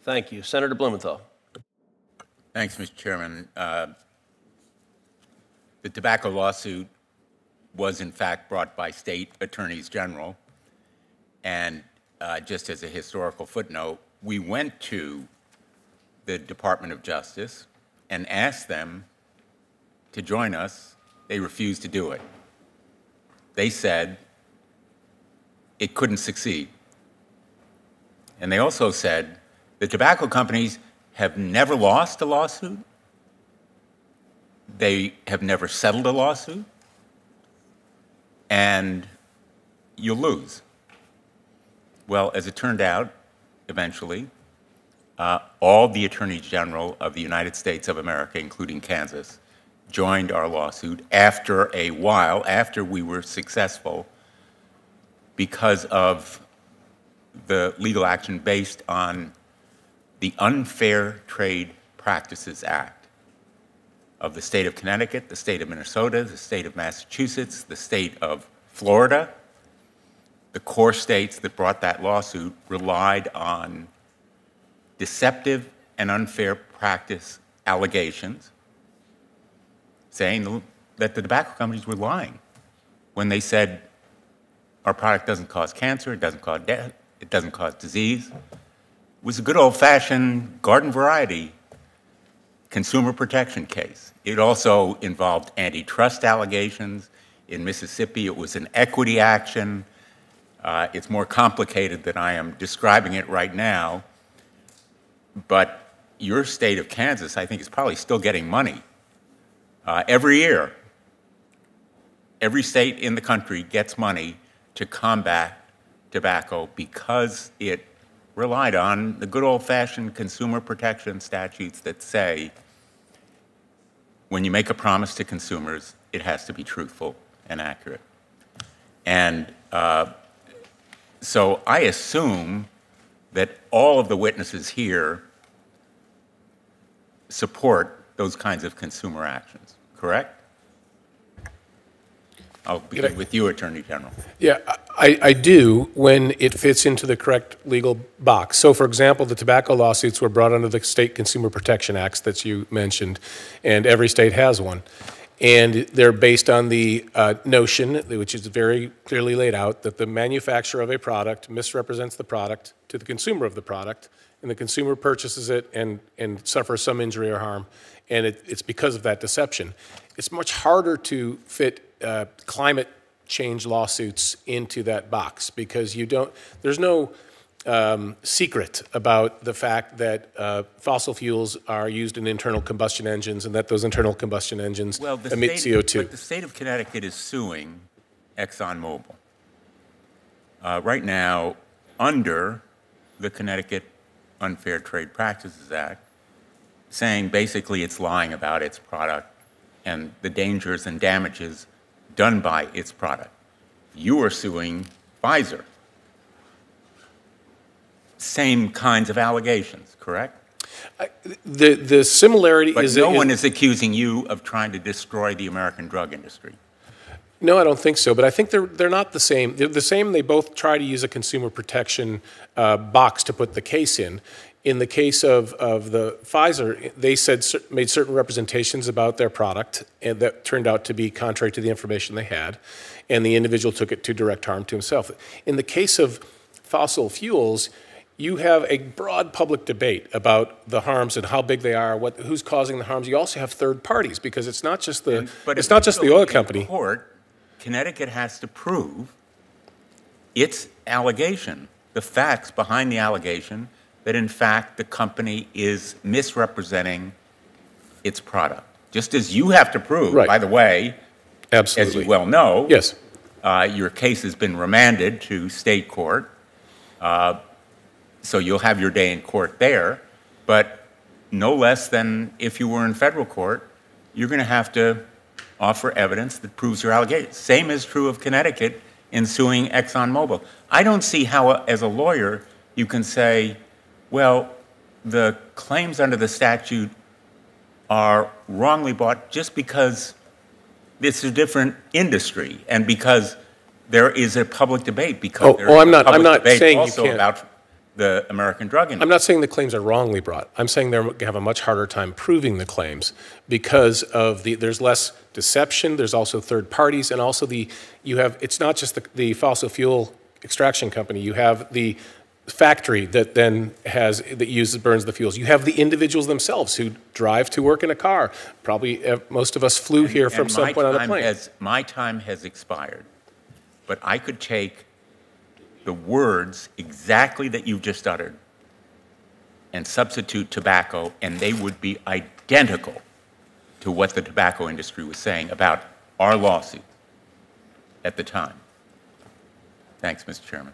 Thank you. Senator Blumenthal. Thanks, Mr. Chairman. The tobacco lawsuit was, in fact, brought by state attorneys general. And just as a historical footnote, we went to the Department of Justice and asked them to join us. They refused to do it. They said it couldn't succeed. And they also said the tobacco companies have never lost a lawsuit. They have never settled a lawsuit. And you'll lose. Well, as it turned out, eventually, all the attorneys general of the United States of America, including Kansas, joined our lawsuit after a while, after we were successful, because of the legal action based on the Unfair Trade Practices Act of the state of Connecticut, the state of Minnesota, the state of Massachusetts, the state of Florida. The core states that brought that lawsuit relied on deceptive and unfair practice allegations, saying that the tobacco companies were lying when they said our product doesn't cause cancer, it doesn't cause death, it doesn't cause disease. It was a good old-fashioned garden variety consumer protection case. It also involved antitrust allegations. In Mississippi, it was an equity action. It's more complicated than I am describing it right now. But your state of Kansas, I think, is probably still getting money. Every year, every state in the country gets money to combat tobacco because it relied on the good old-fashioned consumer protection statutes that say when you make a promise to consumers, it has to be truthful and accurate. And so I assume that all of the witnesses here support those kinds of consumer actions, correct? I'll begin with you, Attorney General. Yeah, I do when it fits into the correct legal box. So, for example, the tobacco lawsuits were brought under the state consumer protection acts that you mentioned, and every state has one. And they're based on the notion, which is very clearly laid out, that the manufacturer of a product misrepresents the product to the consumer of the product, and the consumer purchases it and suffers some injury or harm, and it's because of that deception. It's much harder to fit climate change lawsuits into that box because there's no secret about the fact that fossil fuels are used in internal combustion engines and that those internal combustion engines emit CO2. But the state of Connecticut is suing ExxonMobil right now under the Connecticut Unfair Trade Practices Act, saying basically it's lying about its product and the dangers and damages done by its product. You are suing Pfizer. Same kinds of allegations, correct? The similarity but is... no one is accusing you of trying to destroy the American drug industry. No, I don't think so, but I think they're not the same. They're the same. They both try to use a consumer protection box to put the case in. In the case of the Pfizer, they made certain representations about their product, and that turned out to be contrary to the information they had, and the individual took it to direct harm to himself. In the case of fossil fuels, you have a broad public debate about the harms and how big they are, who's causing the harms. You also have third parties because it's not just the oil company. In court, Connecticut has to prove its allegation, the facts behind the allegation, that in fact the company is misrepresenting its product. Just as you have to prove, right. By the way, absolutely. As you well know, yes. Your case has been remanded to state court, so you'll have your day in court there, but no less than if you were in federal court, you're going to have to offer evidence that proves your allegation. Same is true of Connecticut in suing ExxonMobil. I don't see how, as a lawyer, you can say, well, the claims under the statute are wrongly brought just because it's a different industry and because there is a public debate. Because I'm not saying you can't. About the American drug industry. I'm not saying the claims are wrongly brought. I'm saying they have a much harder time proving the claims because of there's less deception, there's also third parties, and also it's not just the fossil fuel extraction company, you have the factory that then burns the fuels. You have the individuals themselves who drive to work in a car. Probably most of us flew here from some point on a plane. My time has expired, but I could take the words exactly that you just uttered and substitute tobacco, and they would be identical to what the tobacco industry was saying about our lawsuit at the time. Thanks, Mr. Chairman.